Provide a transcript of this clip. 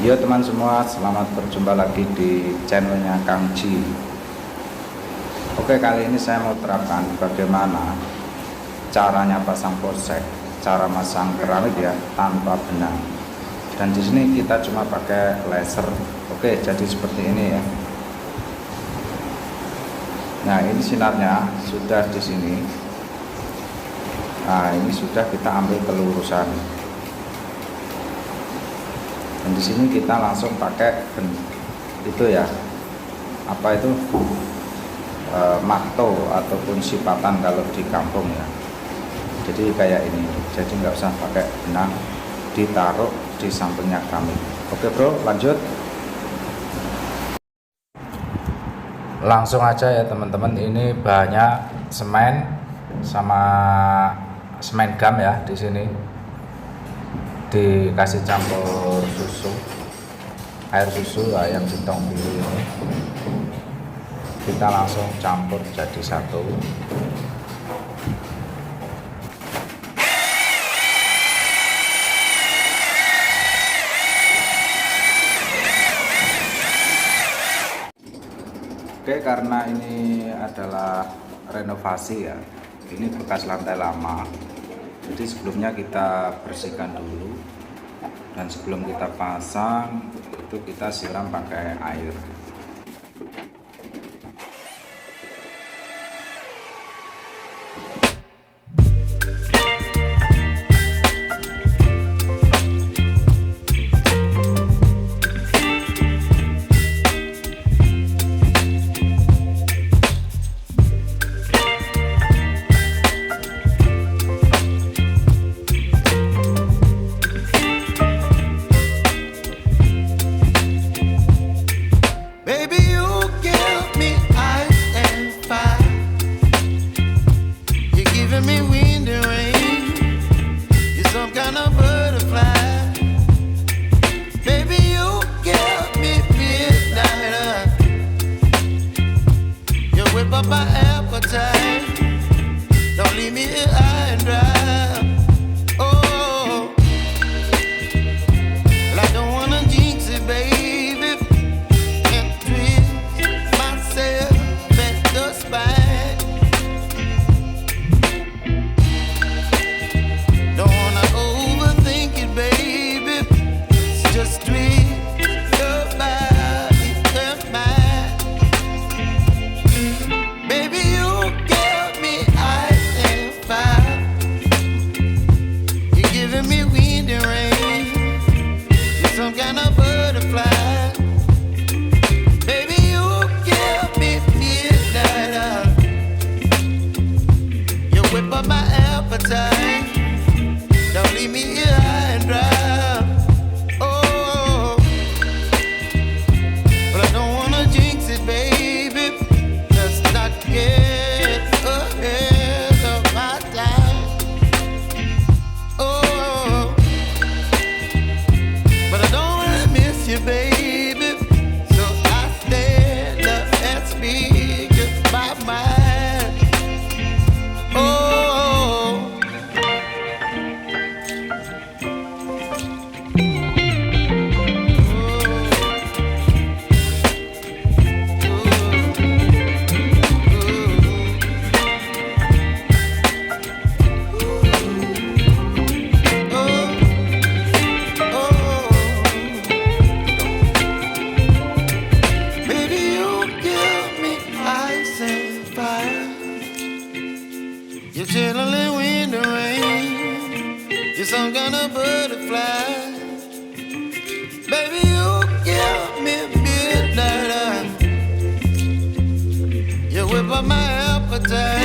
Yo teman semua, selamat berjumpa lagi di channelnya Kang Ji. Oke, kali ini saya mau terapkan bagaimana caranya pasang posek, cara masang keramik ya tanpa benang. Dan di sini kita cuma pakai laser. Oke, jadi seperti ini ya. Nah, ini sinarnya sudah di sini. Nah, ini sudah kita ambil kelurusan. Dan di sini kita langsung pakai itu ya, apa itu makto ataupun sipatan kalau di kampung ya. Jadi kayak ini, jadi nggak usah pakai benang, ditaruh di sampingnya keramik. Oke bro, lanjut. Langsung aja ya teman-teman, ini bahannya semen sama semen gam ya. Di sini dikasih campur susu, air susu yang di tong biru ini, kita langsung campur jadi satu. Oke, karena ini adalah renovasi ya, ini bekas lantai lama, jadi sebelumnya kita bersihkan dulu, dan sebelum kita pasang itu kita siram pakai air. My appetite, don't leave me here high and dry. Oh, well, I don't wanna jinx it, baby, and twist myself at the spine. Don't wanna overthink it, baby, it's just twist your body and mine. Don't leave me here high and dry. Oh, but I don't wanna jinx it, baby. Let's not get ahead of my time. Oh, but I don't wanna miss you, baby. So I stand up and speak just my mind. Oh. You're chilling in the rain. You're some kind of butterfly. Baby, you give me midnight. You whip up my appetite.